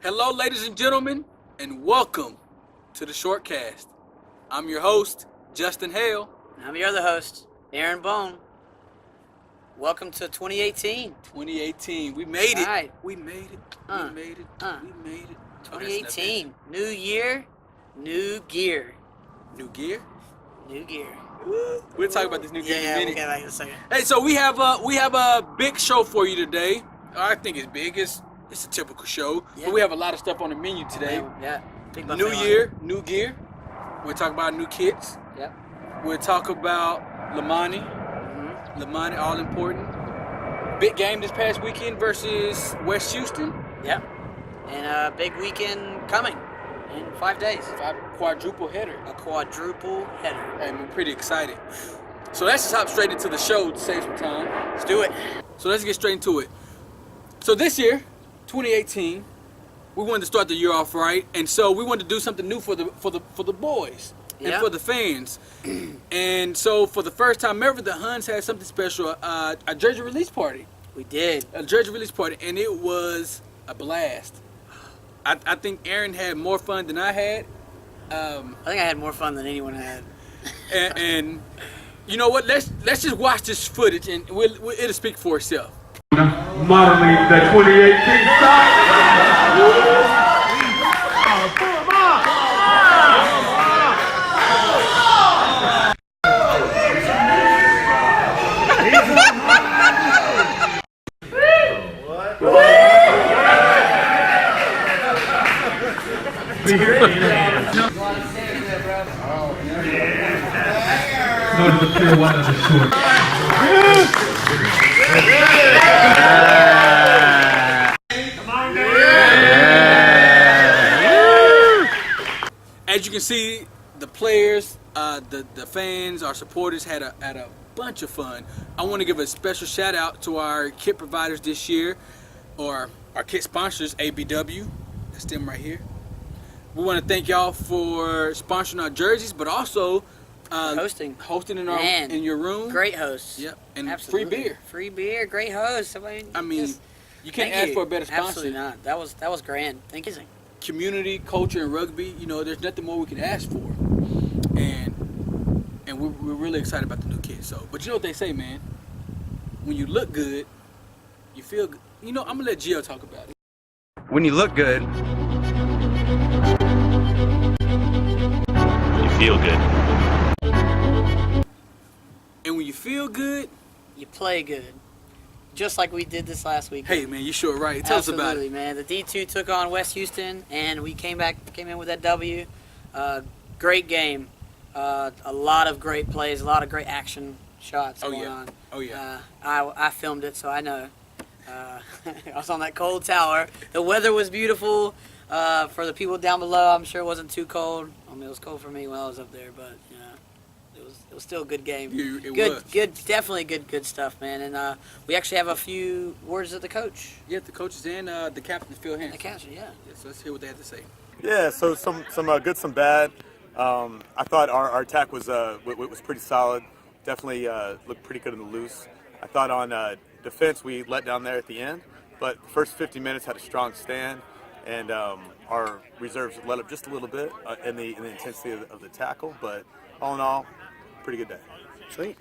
Hello, ladies and gentlemen, and welcome to the Shortcast. I'm your host, Justin Hale. I'm your other host, Aaron Bone. Welcome to 2018. 2018. We made it. Right. We made it. We made it. We made it. 2018. New year, new gear. New gear? New gear. We'll talk about this new gear in a minute. We'll get back in a second. Hey, so we have a big show for you today. I think it's big. It's a typical show, but we have a lot of stuff on the menu today. Yeah. Big New year, new gear. We'll talk about new kits. Yep. We'll talk about Lamani. Lamani, all important. Big game this past weekend versus West Houston. Yep. And a big weekend coming in 5 days. Quadruple header. A quadruple header. And we're pretty excited. So let's just hop straight into the show to save some time. Let's do it. So let's get straight into it. So this year, 2018, we wanted to start the year off right, and so we wanted to do something new for the boys and for the fans. And so for the first time ever, the Huns had something special, a jersey release party. We did. A jersey release party, and it was a blast. I think Aaron had more fun than I had. I think I had more fun than anyone had. and you know what? Let's just watch this footage, and it'll speak for itself. Modeling the 2018 As you can see, the players, the fans, our supporters had a bunch of fun. I want to give a special shout out to our kit providers this year, or our kit sponsors, ABW. That's them right here. We want to thank y'all for sponsoring our jerseys, but also hosting in your room. Great hosts. Yep, and Absolutely. free beer. Free beer, great hosts. I mean, you can't ask for a better sponsor. Absolutely not. That was grand. Thank you. Community, culture, and rugby, there's nothing more we can ask for. And we're really excited about the new kit. So, but you know what they say, man? When you look good, you feel good. I'm going to let Gio talk about it. When you look good, you feel good. And when you feel good, you play good. Just like we did this last week. Hey, man, you sure right. Tell us about it. Absolutely, man. The D2 took on West Houston, and we came in with that W. Great game. A lot of great plays, a lot of great action shots going on. Oh, yeah. I filmed it, so I know. I was on that cold tower. The weather was beautiful. For the people down below, I'm sure it wasn't too cold. I mean, it was cold for me when I was up there, but it was still a good game. Good, definitely good stuff, man. And we actually have a few words of the coach. Yeah, the coaches and the captain, Phil Hansen. The captain, yeah. So let's hear what they had to say. Yeah, so some good, some bad. I thought our attack was pretty solid. Definitely looked pretty good in the loose. I thought on defense we let down there at the end, but the first 50 minutes had a strong stand, and our reserves let up just a little bit in the intensity of the tackle. But all in all, pretty good day. Sweet.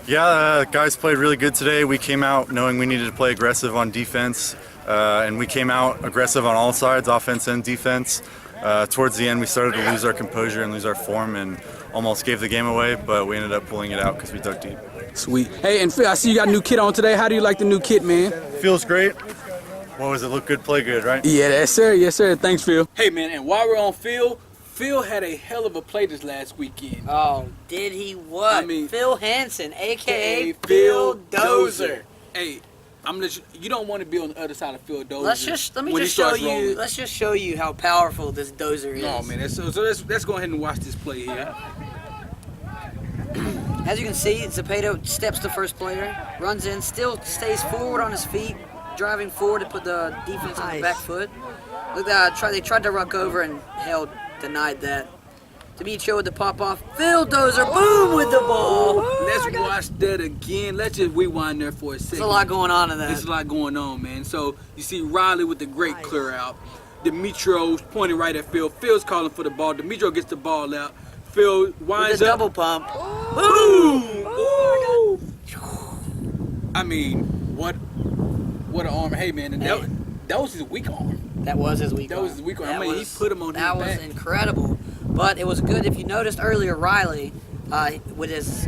Yeah, guys played really good today. We came out knowing we needed to play aggressive on defense, and we came out aggressive on all sides, offense and defense. Towards the end, we started to lose our composure and lose our form and almost gave the game away, but we ended up pulling it out because we dug deep. Sweet. Hey, and Phil, I see you got a new kit on today. How do you like the new kit, man? Feels great. What was it? Look good, play good, right? Yeah, yes, sir. Yes, sir. Thanks, Phil. Hey, man, and while we're on Phil had a hell of a play this last weekend. Oh, did he what? I mean, Phil Hansen, a.k.a. Phil Dozer. Hey, I'm gonna let you don't want to be on the other side of Phil Dozer. Let's just show you how powerful this Dozer is. No, man. So let's go ahead and watch this play here. As you can see, Zapata steps to first player, runs in, still stays forward on his feet, driving forward to put the defense on the back foot. Look, they tried to ruck over and held, denied that. Demetrio with the pop off. Phil Dozer, boom with the ball. Let's watch that again. Let's just rewind there for a second. There's a lot going on in that. There's a lot going on, man. So you see Riley with the great clear out. Demetro's pointing right at Phil. Phil's calling for the ball. Demetro gets the ball out. Phil winds With a up. double pump. Boom! Ooh. I mean, what an arm. Hey, man, and that was his weak arm. That was his weak That arm. was his weak arm. I mean, he put him on his back. That was incredible. But it was good. If you noticed earlier, Riley, with his,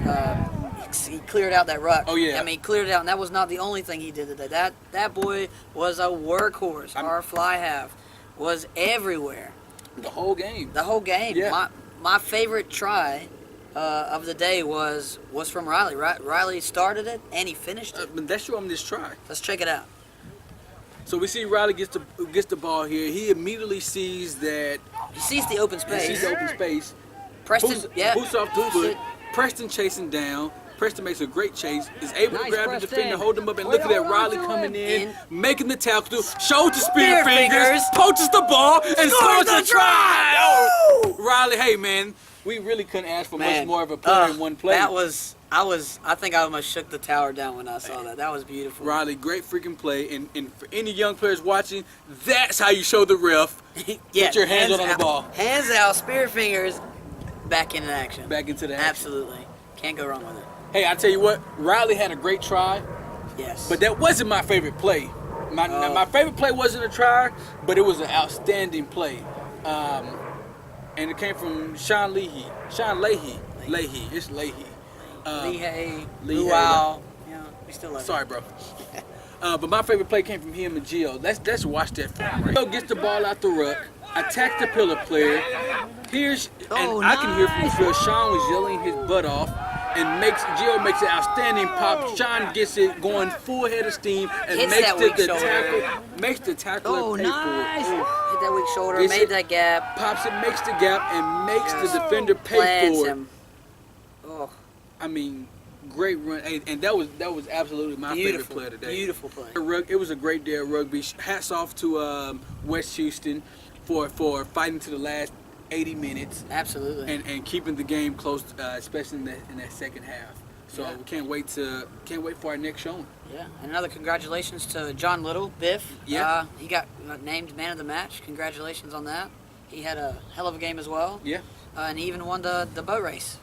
he cleared out that ruck. Oh, yeah. I mean, he cleared it out, and that was not the only thing he did today. That boy was a workhorse. Our fly half was everywhere. The whole game. The whole game. Yeah. My favorite try of the day was from Riley. Riley started it, and he finished it. But let's show him this try. Let's check it out. So we see Riley gets the ball here. He immediately sees that. He sees the open He space. sees the open space. Preston, Boots off the foot. Preston chasing down. Preston makes a great chase. Is able to grab the defender, hold him up, and look at that Riley coming in, making the tackle. Shows the spear fingers, poaches the ball, and scores the try. Oh. Riley, hey man, we really couldn't ask for much more of a play in one play. I think I almost shook the tower down when I saw that. That was beautiful. Riley, great freaking play. And for any young players watching, that's how you show the ref. Yeah, Put your hands on the ball. Hands out, spear fingers, back into action. Back into the action. Absolutely. Can't go wrong with it. Hey, I tell you what, Riley had a great try, Yes. but that wasn't my favorite play. My favorite play wasn't a try, but it was an outstanding play. And it came from Sean Leahy. Leahy. It's Leahy. Lehigh, Lehigh. Luau. Yeah, we still love Sorry, bro. But my favorite play came from him and Gio. Let's watch that film. Right. Gio gets the ball out the ruck, attacks the pillar player. I can hear from the field. Sean was yelling his butt off, and Gio makes an outstanding pop. Sean gets it going full head of steam and Hits makes that weak shoulder. makes the tackler pay nice. for it. Hit that weak shoulder, Gets made it, that gap. Pops it, makes the gap, and makes the defender pay Plants for it. him. Oh, I mean, great run, and that was absolutely my favorite play of the day. Beautiful play. It was a great day of rugby. Hats off to West Houston for fighting to the last 80 minutes Absolutely. and keeping the game close, especially in that second half. So we can't wait for our next showing. Yeah, and another congratulations to John Little, Biff. Yeah. He got named man of the match. Congratulations on that. He had a hell of a game as well. Yeah. And he even won the boat race.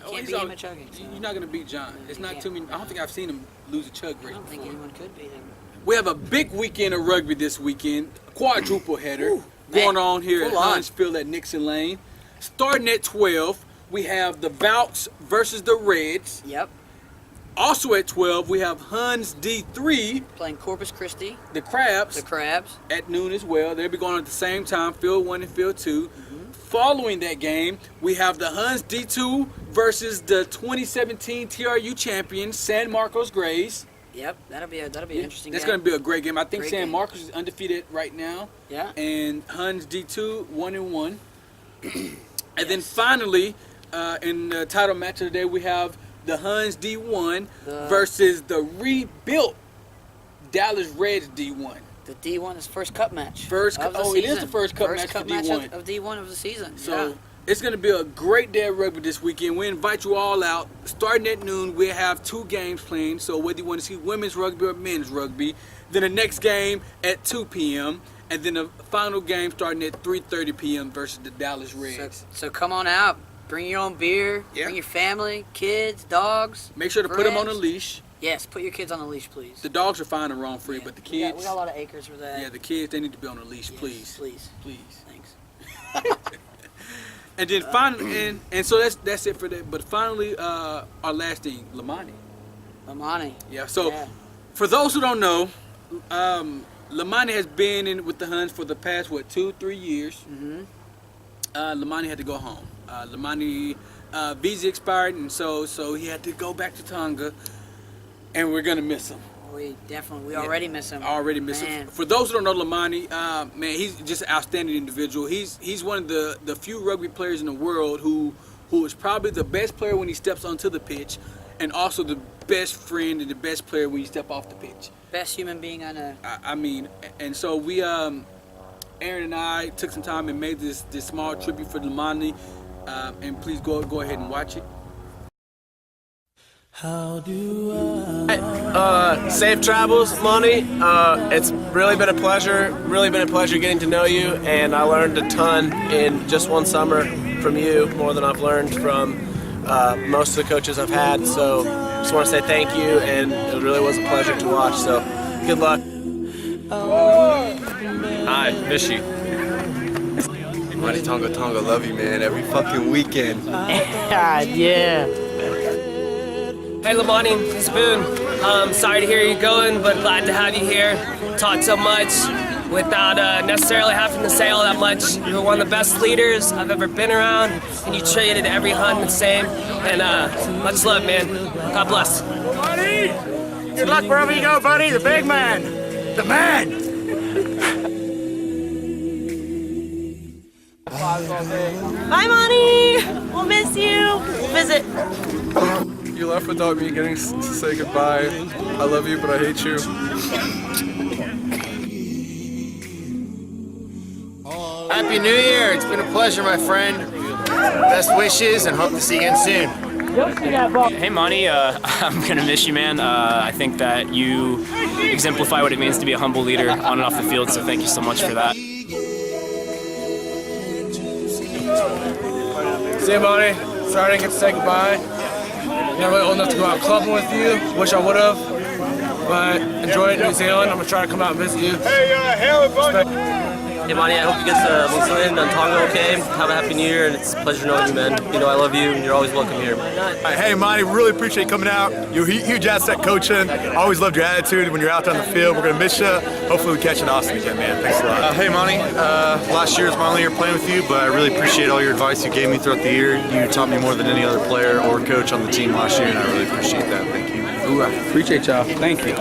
Can't he's beat him at chugging. So. You're not gonna beat John. It's not can't. too many. I don't think I've seen him lose a chug race. I don't think anyone could beat him. We have a big weekend of rugby this weekend. Quadruple header going man, on here at full on. Huntsville at Nixon Lane. Starting at 12, we have the Bouts versus the Reds. Yep. Also at 12, we have Huns D3, Playing Corpus Christi, the Crabs, the Crabs. at noon as well. They'll be going at the same time, Field 1 and Field 2. Following that game, we have the Huns D2 versus the 2017 TRU champions, San Marcos Grays. Yep, that'll be an interesting That's game. going to be a great game. I think Great San game. Marcos is undefeated right now. Yeah. And Huns D2 1-1. And then finally, in the title match of the day, we have the Huns D1 versus the rebuilt Dallas Reds D1. The D1 is first cup match. It is the first cup match for D1. Of D1 of the season. So it's going to be a great day of rugby this weekend. We invite you all out. Starting at noon, we have 2 games playing. So whether you want to see women's rugby or men's rugby, then the next game at 2 p.m. and then the final game starting at 3:30 p.m. versus the Dallas Reds. So come on out. Bring your own beer. Yeah. Bring your family, kids, dogs. Make sure to put them on a friends. leash. Yes, put your kids on a leash, please. The dogs are fine and roam free, but the kids, We got a lot of acres for that. yeah, the kids, they need to be on a leash, Yes, please. Please. Thanks. And then finally, and so that's it for that. But finally, our last thing, Lamani. Lamani. Yeah. So for those who don't know, Lamani has been in with the Huns for the past 2-3 years. Mm-hmm. Lamani had to go home. Lamani visa expired, and so he had to go back to Tonga, and we're gonna miss him. We already miss him. Already miss him. For those who don't know Lamani, man, he's just an outstanding individual. He's one of the few rugby players in the world who is probably the best player when he steps onto the pitch, and also the best friend and the best player when you step off the pitch. Best human being I know. I mean, and so we, Aaron and I took some time and made this small tribute for Lamani, and please go ahead and watch it. Safe travels, Monty. It's really been a pleasure getting to know you, and I learned a ton in just one summer from you, more than I've learned from most of the coaches I've had. So just want to say thank you, and it really was a pleasure to watch. So good luck. Hi, miss you. Monty Tonga Tonga, love you, man. Every fucking weekend. Yeah. Hey Lamani, it's Boone. Sorry to hear you going, but glad to have you here. Taught so much without necessarily having to say all that much. You were one of the best leaders I've ever been around, and you treated every Hun the same. And much love, man. God bless. Monty, good luck wherever you go, buddy. The big man, the man. Bye, Monty. We'll miss you. We'll visit. You left without me getting to say goodbye. I love you, but I hate you. Happy New Year. It's been a pleasure, my friend. Best wishes, and hope to see you again soon. Hey, Monty, I'm going to miss you, man. I think that you exemplify what it means to be a humble leader on and off the field, so thank you so much for that. See you, Monty. Sorry I didn't get to say goodbye. Never really old enough to go out clubbing with you. Wish I would have. But enjoyed New Zealand. I'm going to try to come out and visit you. Hey Monty, I hope you get to New Zealand and Tonga okay. Have a happy New Year, and it's a pleasure knowing you, man. You know I love you, and you're always welcome here. Hey, Monty, really appreciate you coming out. You're huge asset coaching. Always loved your attitude when you're out on the field. We're going to miss you. Hopefully we catch you in Austin again, man. Thanks a lot. Hey, Monty. Last year was my only year playing with you, but I really appreciate all your advice you gave me throughout the year. You taught me more than any other player or coach on the team last year, and I really appreciate that. Thank you. Ooh, I appreciate y'all. Thank you.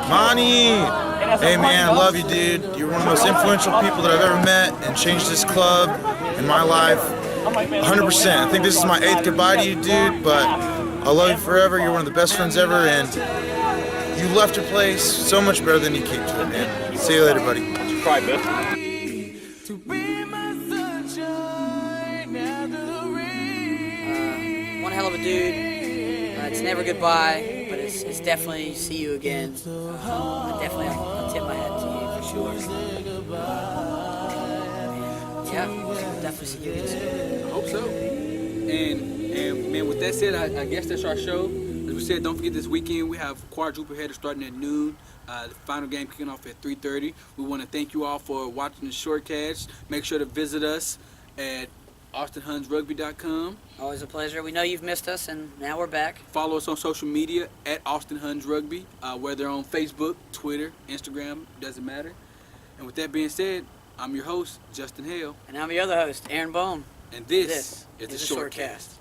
Monty! Hey man, I love you, dude. You're one of the most influential people that I've ever met and changed this club and my life 100%. I think this is my 8th goodbye to you, dude, but I love you forever. You're one of the best friends ever, and you left your place so much better than you came to it, man. See you later, buddy. One hell of a dude. It's never goodbye, but it's definitely see you again. I'll tip my hat to you for sure. Yeah, we'll definitely see you again soon. I hope so. And man, with that said, I guess that's our show. As we said, don't forget this weekend we have quadruple header starting at noon. The final game kicking off at 3:30. We want to thank you all for watching the shortcast. Make sure to visit us at AustinHunsRugby.com. Always a pleasure. We know you've missed us, and now we're back. Follow us on social media at Austin Huns Rugby, whether on Facebook, Twitter, Instagram, doesn't matter. And with that being said, I'm your host, Justin Hale. And I'm your other host, Aaron Bone. And this is the Shortcast.